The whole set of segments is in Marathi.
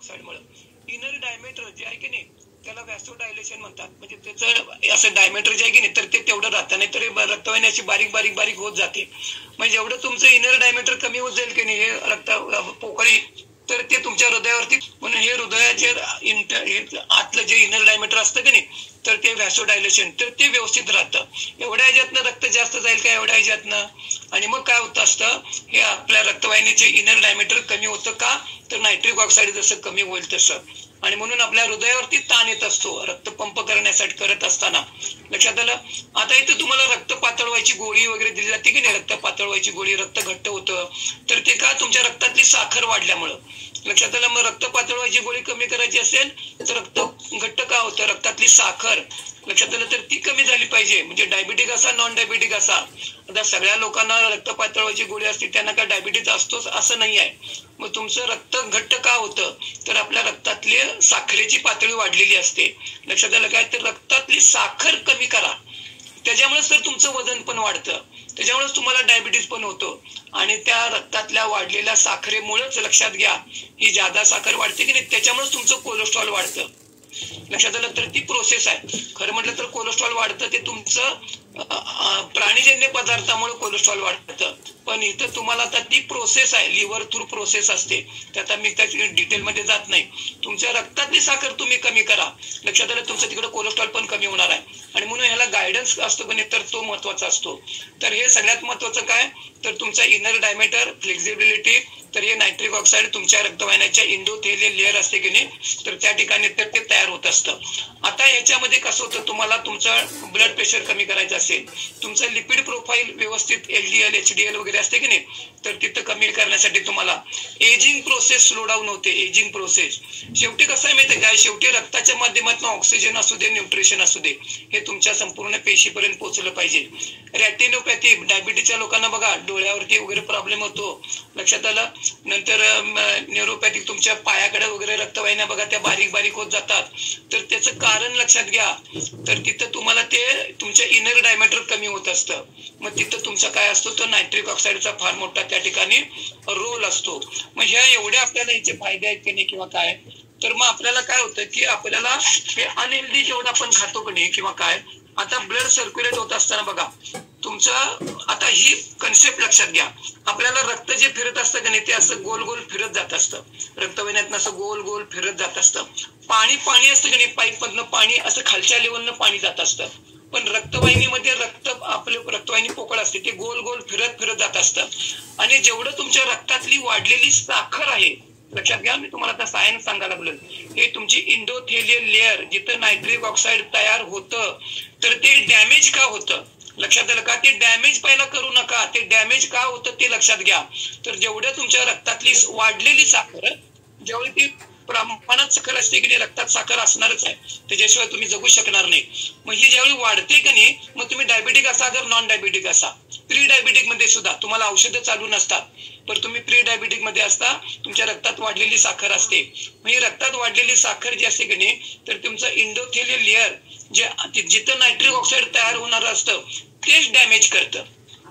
ऑक्साईडमुळे. इनर डायमीटर जे आहे की नाही त्याला व्हॅसोडायलेशन म्हणतात. म्हणजे त्याचं असं डायमीटर जे आहे की नाही तर ते तेवढं राहतं, नाही तर रक्तवाहिनी अशी बारीक बारीक बारीक होत जाते. म्हणजे जेवढं तुमचं इनर डायमीटर कमी होत जाईल की नाही हे रक्त पोकळी, तर ते तुमच्या हृदयावरती, म्हणून हे हृदयाचे आतलं जे इनर डायमीटर असतं की नाही तर ते व्हॅसोडायलेशन तर ते व्यवस्थित राहतं. एवढ्या ह्याच्यातनं रक्त जास्त जाईल का एवढ्या ह्याच्यातनं, आणि मग काय होत असतं हे आपल्या रक्तवाहिनीचे इनर डायमीटर कमी होतं का, तर नायट्रिक ऑक्साईड जसं कमी होईल तसं. आणि म्हणून आपल्या हृदयावरती ताण येत असतो रक्त पंप करण्यासाठी करत असताना. लक्षात आलं. आता इथं तुम्हाला रक्त पातळवायची गोळी वगैरे दिली जाते की नाही, रक्त पातळवायची गोळी, रक्त घट्ट होतं तर ते का, तुमच्या रक्तातली साखर वाढल्यामुळं. लक्षात आलं. मग रक्त पातळवायची गोळी कमी करायची असेल तर रक्त घट्ट का होतं, रक्तातली साखर लक्षात आलं तर ती कमी झाली पाहिजे. म्हणजे डायबिटिक असा नॉन डायबिटिक असा, आता सगळ्या लोकांना रक्त पातळवायची गोळी असते त्यांना काय डायबिटीज असतोच असं नाही आहे. मग तुमचं रक्त घट्ट का होतं तर आपल्या रक्तातली साखरेची पातळी वाढलेली असते. लक्षात आलं काय, तर रक्तातली साखर कमी करा, त्याच्यामुळेच तर तुमचं वजन पण वाढतं, त्याच्यामुळेच तुम्हाला डायबिटीज पण होतो. आणि त्या रक्तातल्या वाढलेल्या साखरेमुळेच लक्षात घ्या ही जादा साखर वाढते की नाही त्याच्यामुळेच तुमचं कोलेस्ट्रॉल वाढतं. लक्षात आलं. तर ती प्रोसेस आहे. खरं म्हटलं तर कोलेस्ट्रॉल वाढतं ते तुमचं प्राणीजन्य पदार्थामुळे कोलेस्ट्रॉल वाढतं. पण इथं तुम्हाला आता ती प्रोसेस आहे, लिव्हर थ्रू प्रोसेस असते, त्यात मी त्याची डिटेलमध्ये जात नाही. तुमच्या रक्तातली साखर तुम्ही कमी करा, लक्षात आलं, तुमचं तिकडे कोलेस्ट्रॉल पण कमी होणार आहे. आणि म्हणून ह्याला गायडन्स असतो की नाही तर तो महत्वाचा असतो. तर हे सगळ्यात महत्वाचं काय, तर तुमचा इनर डायमीटर, फ्लेक्झिबिलिटी, तर हे नायट्रिक ऑक्साईड तुमच्या रक्तवाहिन्याच्या इंडोथेलियल लेअर असते की नाही तर त्या ठिकाणी तर ते तयार होत असतं. आता ह्याच्यामध्ये कसं होतं, तुम्हाला तुमचं ब्लड प्रेशर कमी करायचं असेल, तुमचं लिपिड प्रोफाईल व्यवस्थित LDL HDL वगैरे असते की नाही तर तिथं कमी करण्यासाठी तुम्हाला एजिंग प्रोसेस स्लो डाऊन होते. एजिंग प्रोसेस शेवटी कसं आहे माहिती काय, शेवटी रक्ताच्या माध्यमातून ऑक्सिजन असू दे, न्यूट्रिशन असू दे, हे तुमच्या संपूर्ण पेशीपर्यंत पोहोचलं पाहिजे. रॅटिनोपॅथी डायबिटीसच्या लोकांना बघा डोळ्यावरती वगैरे प्रॉब्लेम होतो, लक्षात आलं. नंतर न्यूरोपॅथिक तुमच्या पायाकडे वगैरे रक्तवाहिन्या बघा त्या बारीक बारीक होत जातात, तर त्याचं कारण लक्षात घ्या. तर तिथं तुम्हाला ते तुमच्या इनर डायमीटर कमी होत असतं. मग तिथं तुमचा काय असतो, तो नायट्रिक ऑक्साईडचा फार मोठा त्या ठिकाणी रोल असतो. मग ह्या एवढ्या आपल्याला याचे फायदे आहेत की नाही किंवा काय, तर मग आपल्याला काय होतं की आपल्याला हे अनहेल्दी जेवढं आपण खातो की नाही किंवा काय, आता ब्लड सर्क्युलेट होत असताना बघा तुमचं, आता ही कन्सेप्ट लक्षात घ्या, आपल्याला रक्त जे फिरत असतं की नाही ते असं गोल गोल फिरत जात असतं, रक्तवाहिन्यातनं असं गोल गोल फिरत जात असतं. पाणी असतं की नाही, पाईप मधनं पाणी असं खालच्या लेवलनं पाणी जात असतं. पण रक्तवाहिनीमध्ये आपले रक्तवाहिनी पोकळ असते, ते गोल गोल फिरत फिरत जात असतं. आणि जेवढं तुमच्या रक्तातली वाढलेली साखर आहे, लक्षात घ्या, मी तुम्हाला आता सायन्स सांगायला लागलो, हे तुमची इंडोथेलियल लेअर जिथं नायट्रिक ऑक्साईड तयार होतं तर ते डॅमेज का होतं, लक्षात आलं का. ते डॅमेज पहिला करू नका, ते डॅमेज का होतं ते लक्षात घ्या. तर जेवढ्या तुमच्या रक्तातली वाढलेली साखर, जेवढी ती प्रमाणात साखर असते की नाही, रक्तात साखर असणारच आहे, त्याच्याशिवाय तुम्ही जगू शकणार नाही. मग ही ज्यावेळी वाढते की नाही, मग तुम्ही डायबिटिक असा जर नॉन डायबिटिक असा, प्री डायबिटिक मध्ये सुद्धा तुम्हाला औषधं चालू नसतात, तर तुम्ही प्री डायबिटिक मध्ये असता, तुमच्या रक्तात वाढलेली साखर असते. मग ही रक्तात वाढलेली साखर जी असते की नाही तर तुमचं इंडोथेलियल लेअर जे जिथं नायट्रिक ऑक्साईड तयार होणार असतं तेच डॅमेज करतं.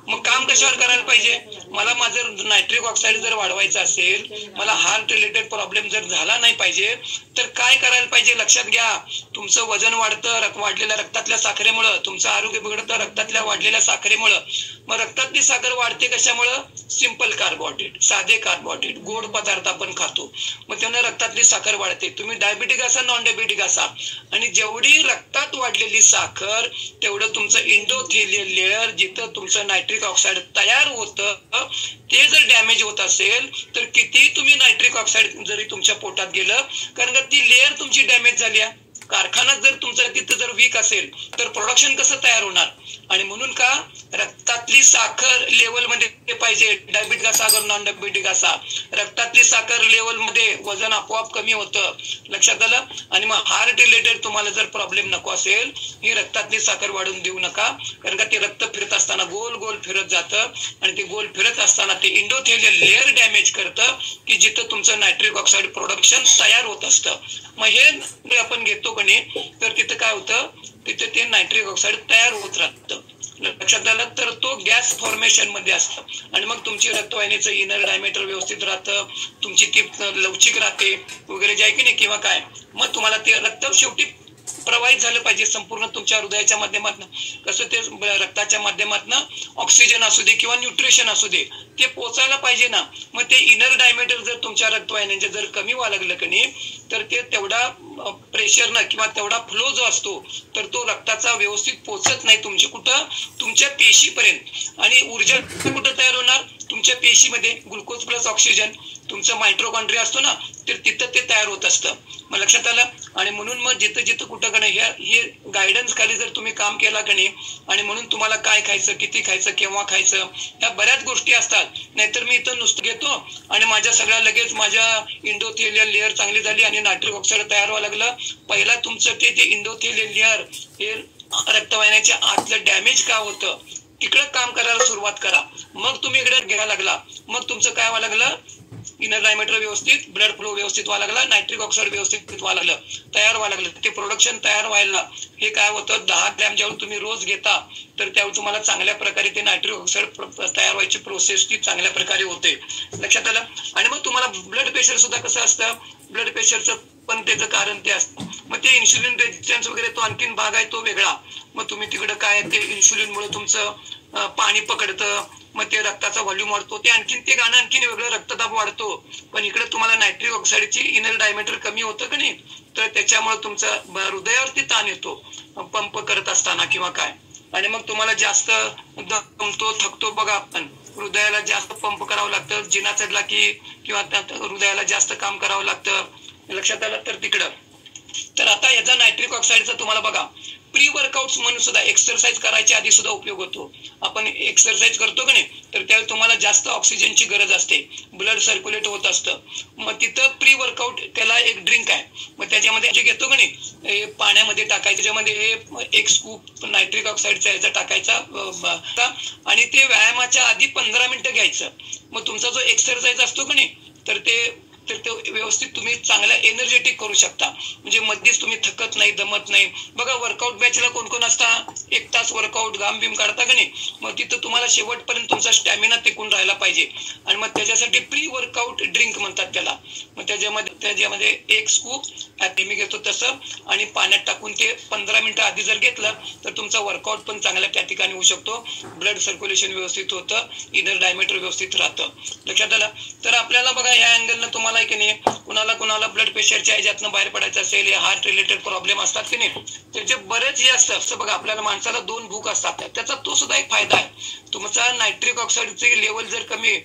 मग काम कशावर करायला पाहिजे, मला माझं नायट्रिक ऑक्साईड जर वाढवायचं असेल, मला हार्ट रिलेटेड प्रॉब्लेम जर झाला नाही पाहिजे, तर काय करायला पाहिजे, लक्षात घ्या. तुमचं वजन वाढतं वाढलेल्या रक्तातल्या साखरेमुळं, तुमचं आरोग्य बिघडतं रक्तातल्या वाढलेल्या साखरेमुळं. मग रक्तातली साखर वाढते कशामुळं, सिंपल कार्बोहायड्रेट, साधे कार्बोहायड्रेट, गोड पदार्थ आपण खातो, मग त्यानं रक्तातली साखर वाढते. तुम्ही डायबिटिक असा नॉन डायबिटिक असा, आणि जेवढी रक्तात वाढलेली साखर तेवढं तुमचं इंडोथेलियल लेअर जिथं तुमचं नायट्रिक ऑक्साईड तयार होतं ते जर डॅमेज होत असेल, तर किती तुम्ही नायट्रिक ऑक्साईड जरी तुमच्या पोटात गेलं, कारण का ती लेअर तुमची डॅमेज झाली आहे. कारखाना जर तुमचा तिथं जर वीक असेल तर प्रोडक्शन कसं तयार होणार. आणि म्हणून का रक्तातली साखर लेवल मध्ये पाहिजे, डायबिटिक असा नॉन डायबिटिक असा, रक्तातली साखर लेवल मध्ये वजन आपोआप कमी होतं, लक्षात आलं. आणि मग हार्ट रिलेटेड तुम्हाला जर प्रॉब्लेम नको असेल, ही रक्तातली साखर वाढून देऊ नका, कारण का ते रक्त फिरत असताना गोल गोल फिरत जातं, आणि ते गोल फिरत असताना ते इंडोथेलियल लेअर डॅमेज करतं की जिथं तुमचं नायट्रिक ऑक्साईड प्रोडक्शन तयार होत असतं. मग हे आपण घेतो कणी, तर तिथं काय होतं, तिथे ते नायट्रिक ऑक्साईड तयार होत राहतं. लक्षात आलं तर तो गॅस फॉर्मेशन मध्ये असतं आणि मग तुमची रक्तवाहिनीचं इनर डायमीटर व्यवस्थित राहतं, तुमची ती लवचिक राहते वगैरे जे आहे की नाही किंवा काय, मग तुम्हाला ते रक्त शेवटी प्रवाहित झालं पाहिजे संपूर्ण तुमच्या हृदयाच्या माध्यमातून. कसं ते रक्ताच्या माध्यमातून ऑक्सिजन असू दे किंवा न्यूट्रिशन असू दे ते पोचायला पाहिजे ना. मग ते इनर डायमीटर जर तुमच्या रक्तवाहिन्यांचे जर कमी व्हायला लागलं की नाही तर ते तेवढा प्रेशरनं किंवा तेवढा फ्लो जो असतो तर तो रक्ताचा व्यवस्थित पोचत नाही तुमच्या कुठं, तुमच्या पेशीपर्यंत. आणि ऊर्जा कुठं तयार होणार, तुमच्या पेशीमध्ये ग्लुकोज प्लस ऑक्सिजन तुमचं मायट्रोकॉन्ड्रिया असतो ना तर तिथं ते तयार होत असतं. मग लक्षात आलं. आणि म्हणून मग जिथं जिथं कुठं का नाही हे गायडन्स खाली जर तुम्ही काम केला का नाही आणि म्हणून तुम्हाला काय खायचं, किती खायचं, केव्हा खायचं, ह्या बऱ्याच गोष्टी असतात. नाहीतर मी इथं नुसतं घेतो आणि माझ्या सगळ्या लगेच माझ्या इंडोथेलियल लेअर चांगली झाली आणि नायट्रिक ऑक्साईड तयार व्हायला लागलं. पहिला तुमचं ते इंडोथेलियल लेअर हे रक्तवाहिन्याच्या आतलं डॅमेज का होतं तिकडे काम करायला सुरुवात करा. मग तुम्ही इकडे घ्यायला लागला, मग तुमचं काय व्हायला लागलं, इनर डायमीटर व्यवस्थित, ब्लड फ्लो व्यवस्थित व्हायला लागला, नायट्रिक ऑक्साईड व्यवस्थित व्हायला लागलं, तयार व्हायला लागलं. ते प्रोडक्शन तयार व्हायला हे काय होतं, 10 ग्रॅम जेव्हा तुम्ही रोज घेता तर त्यावेळी तुम्हाला चांगल्या प्रकारे ते नायट्रिक ऑक्साईड तयार व्हायची प्रोसेस ती चांगल्या प्रकारे होते. लक्षात आलं. आणि मग तुम्हाला ब्लड प्रेशर सुद्धा कसं असतं, ब्लड प्रेशरचं पण त्याचं कारण ते असतं. मग ते इन्शुलिन रेजिस्टन्स वगैरे तो आणखीन भाग आहे तो वेगळा. मग तुम्ही तिकडे काय ते इन्शुलिनमुळे तुमचं पाणी पकडतं, मग ते रक्ताचा व्हॉल्यूम वाढतो, ते आणखीन ते गाणं आणखीन वेगळं, रक्तदाब वाढतो. पण इकडे तुम्हाला नायट्रिक ऑक्साईडची इनर डायमीटर कमी होतं का नाही तर त्याच्यामुळे तुमचा हृदयावरती ताण येतो पंप करत असताना किंवा काय. आणि मग तुम्हाला जास्त दमतो, थकतो. बघा आपण हृदयाला जास्त पंप करावं लागतं, जिना चढला की किंवा हृदयाला जास्त काम करावं लागतं. लक्षात आलं तर तिकडं. तर आता याचा नायट्रिक ऑक्साईडचा तुम्हाला बघा प्री वर्कआउट म्हणून सुद्धा एक्सरसाइज करायच्या आधी सुद्धा उपयोग होतो. आपण एक्सरसाइज करतो की नाही तर त्यावेळी तुम्हाला जास्त ऑक्सिजनची गरज असते, ब्लड सर्क्युलेट होत असतं. मग तिथं प्री वर्कआउट त्याला एक ड्रिंक आहे, मग त्याच्यामध्ये जे घेतो की नाही पाण्यामध्ये टाकायचं, त्याच्यामध्ये एक स्कूप नायट्रिक ऑक्साईडचा याचा टाकायचा आणि ते व्यायामाच्या आधी 15 मिनिटं घ्यायचं. मग तुमचा जो एक्सरसाइज असतो की नाही तर ते व्यवस्थित तुम्ही चांगला एनर्जेटिक करू शकता, म्हणजे मध्येच तुम्ही थकत नाही, दमत नाही. बघा वर्कआउट बॅचला कोण कोण असता, 1 तास वर्कआउट घाम बिम काढता का नाही, मग तिथं तुम्हाला शेवटपर्यंत तुमचा स्टॅमिना टिकून राहायला पाहिजे. आणि मग त्याच्यासाठी प्री वर्कआउट ड्रिंक म्हणतात त्याला. मग त्याच्यामध्ये 1 स्कूप नेहमी घेतो तसं आणि पाण्यात टाकून ते 15 मिनिटं आधी जर घेतलं तर तुमचा वर्कआउट पण चांगल्या त्या ठिकाणी होऊ शकतो, ब्लड सर्क्युलेशन व्यवस्थित होतं, इनर डायमीटर व्यवस्थित राहतं. लक्षात आलं. तर आपल्याला बघा ह्या अँगलनं तुम्हाला की नाही कुणाला ब्लड प्रेशरच्या ह्याच्यातनं बाहेर पडायचं असेल, हार्ट रिलेटेड प्रॉब्लेम असतात की नाही त्याचे बरेच हे असतं. असं बघा आपल्याला माणसाला 2 भूक असतात, त्याचा तो सुद्धा एक फायदा आहे. तुमचा नायट्रिक ऑक्साईडचे लेवल जर कमी,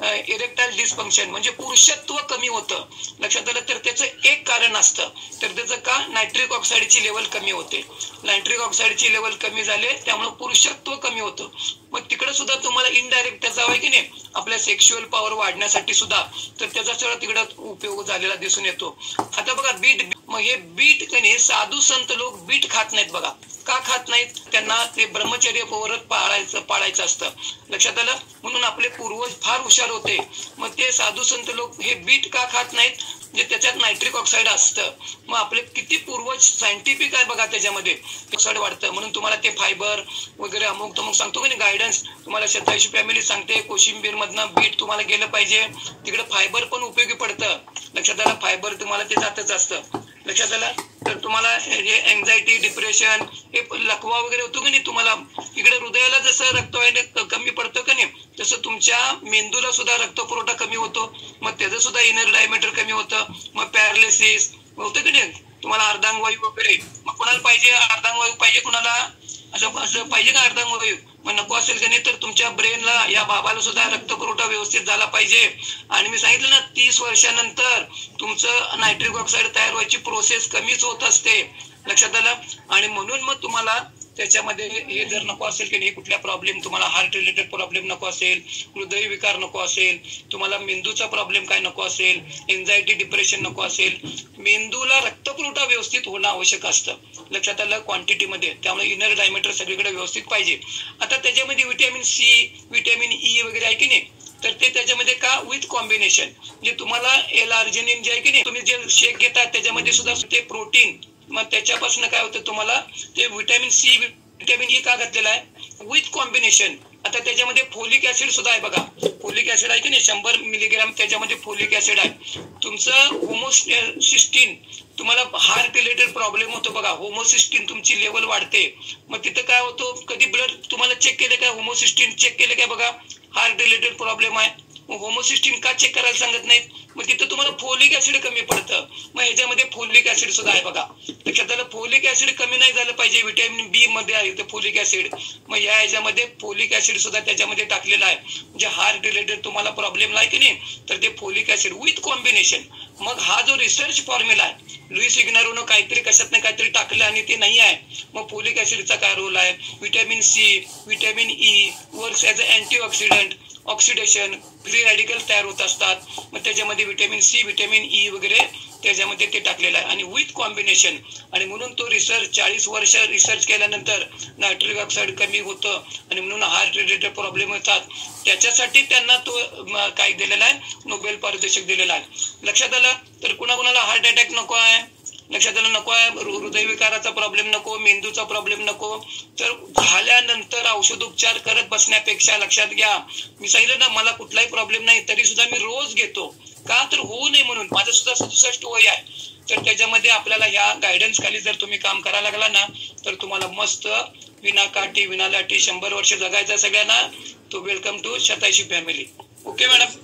इरेक्टाईल डिस्फंक्शन म्हणजे पुरुषत्व कमी होतं. लक्षात आलं तर त्याचं एक कारण असतं, तर त्याचं का नायट्रिक ऑक्साईडची लेवल कमी होते. नायट्रिक ऑक्साईडची लेवल कमी झाले त्यामुळे पुरुषत्व कमी होतं. मग तिकडे सुद्धा तुम्हाला इनडायरेक्ट त्याचा आहे की नाही आपल्या सेक्शुअल पॉवर वाढण्यासाठी सुद्धा तर त्याचा सगळा तिकडे उपयोग झालेला दिसून येतो. आता बघा बीट, मग हे बीट कधी साधू संत लोक बीट खात नाहीत. बघा का खात नाहीत, त्यांना ते ब्रह्मचर्य व्रत पाळायचं असतं. लक्षात आलं. म्हणून आपले पूर्वज फार हुशार होते. मग ते साधू संत लोक हे बीट का खात नाहीत, म्हणजे त्याच्यात नायट्रिक ऑक्साईड असतं. मग आपले किती पूर्वज सायंटिफिक आहे बघा, त्याच्यामध्ये ऑक्साईड वाढतं. म्हणून तुम्हाला ते फायबर वगैरे अमुक तमुक सांगतो की नाही गायडन्स, तुम्हाला 27 फॅमिली सांगते कोशिंबीर मधनं बीट तुम्हाला गेलं पाहिजे, तिकडे फायबर पण उपयोगी पडतं. लक्षात आलं. फायबर तुम्हाला ते जातच असतं. लक्षात आलं. तर तुम्हाला हे एन्झायटी, डिप्रेशन, हे लकवा वगैरे होतो की नाही तुम्हाला, इकडे हृदयाला जसं रक्तवाहिनी कमी पडतं का नाही तसं तुमच्या मेंदूला सुद्धा रक्तपुरवठा कमी होतो. मग त्याचं सुद्धा इनर डायमीटर कमी होतं. मग पॅरालिसिस होतं की नाही तुम्हाला, अर्धांगवायू वगैरे. मग कोणाला पाहिजे अर्धांगवायू, पाहिजे कुणाला असं पाहिजे का अर्धांगवायू, मग नको असेल का नाही तर तुमच्या ब्रेनला या बाबाला सुद्धा रक्तपुरवठा व्यवस्थित झाला पाहिजे. आणि मी सांगितलं ना 30 वर्षानंतर तुमचं नायट्रिक ऑक्साईड तयार व्हायची प्रोसेस कमीच होत असते. लक्षात आलं. आणि म्हणून मग तुम्हाला त्याच्यामध्ये हे जर नको असेल की नाही कुठल्या प्रॉब्लेम, तुम्हाला हार्ट रिलेटेड प्रॉब्लेम नको असेल, हृदय विकार नको असेल, तुम्हाला मेंदूचा प्रॉब्लेम काय नको असेल, एन्झायटी डिप्रेशन नको असेल, मेंदूला रक्तपुरवठा व्यवस्थित होणं आवश्यक असतं. लक्षात आलं क्वांटिटीमध्ये. त्यामुळे इनर डायमीटर सगळीकडे व्यवस्थित पाहिजे. आता त्याच्यामध्ये व्हिटॅमिन सी, व्हिटॅमिन ई वगैरे आहे की नाही तर ते त्याच्यामध्ये का विथ कॉम्बिनेशन, म्हणजे तुम्हाला एल-आर्जिनिन जे आहे की नाही तुम्ही जे शेक घेतात त्याच्यामध्ये सुद्धा ते प्रोटीन, मग त्याच्यापासून काय होतं तुम्हाला ते व्हिटॅमिन सी, व्हिटॅमिन ई का घातलेला आहे विथ कॉम्बिनेशन. आता त्याच्यामध्ये फोलिक ऍसिड सुद्धा आहे बघा. फोलिक ऍसिड आहे की नाही 100 मिलीग्राम त्याच्यामध्ये फोलिक ऍसिड आहे. तुमचं होमोसिस्टीन, तुम्हाला हार्ट रिलेटेड प्रॉब्लेम होतो बघा, होमोसिस्टीन तुमची लेवल वाढते. मग तिथं काय होतो, कधी ब्लड तुम्हाला चेक केलं काय, होमोसिस्टीन चेक केलं काय बघा, हार्ट रिलेटेड प्रॉब्लेम आहे. मग होमोसिस्टीन का चेक करायला सांगत नाहीत, मग तिथं तुम्हाला फोलिक ऍसिड कमी पडतं. मग ह्याच्यामध्ये फोलिक ऍसिड सुद्धा आहे बघा. लक्षात आलं, फोलिक ऍसिड कमी नाही झालं पाहिजे, व्हिटॅमिन बी मध्ये आहे ते फोलिक ऍसिड. मग या ह्याच्यामध्ये फोलिक ऍसिड सुद्धा त्याच्यामध्ये टाकलेला आहे. म्हणजे हार्ट रिलेटेड तुम्हाला प्रॉब्लेम आहे की नाही, तर ते फोलिक ऍसिड विथ कॉम्बिनेशन. मग हा जो रिसर्च फॉर्म्युला आहे, लुईस इग्नारोनं काहीतरी कशात नाही काहीतरी टाकलं आणि ते नाही आहे. मग फोलिक ऍसिडचा काय रोल आहे, vitamin C, vitamin E works as a antioxidant, oxidation, free radical तयार होत असतात. मग त्याच्यामध्ये व्हिटॅमिन सी, व्हिटॅमिन ई वगैरे त्याच्यामध्ये ते टाकलेलं आहे आणि विथ कॉम्बिनेशन. आणि म्हणून तो रिसर्च 40 वर्ष रिसर्च केल्यानंतर नायट्रिक ऑक्साईड कमी होतं आणि म्हणून हार्ट रिलेटेड प्रॉब्लेम होतात. त्याच्यासाठी त्यांना तो काय दिलेला आहे, नोबेल पारितोषिक दिलेला आहे. लक्षात आलं. तर कुणाकुणाला हार्ट अटॅक नको आहे, लक्षात आलं, नको आहे, हृदयविकाराचा प्रॉब्लेम नको, मेंदूचा प्रॉब्लेम नको, तर झाल्यानंतर औषधोपचार करत बसण्यापेक्षा लक्षात घ्या, मी सांगितलं ना मला कुठलाही प्रॉब्लेम नाही तरी सुद्धा मी रोज घेतो. का तर होऊ नये म्हणून. माझं सुद्धा 67 वय आहे. तर त्याच्यामध्ये आपल्याला ह्या गायडन्स खाली जर तुम्ही काम करायला लागला ना, तर तुम्हाला मस्त विना काठी विना लाठी 100 वर्ष जगायचं सगळ्यांना. तो welcome to Shatayashi family. Okay madam.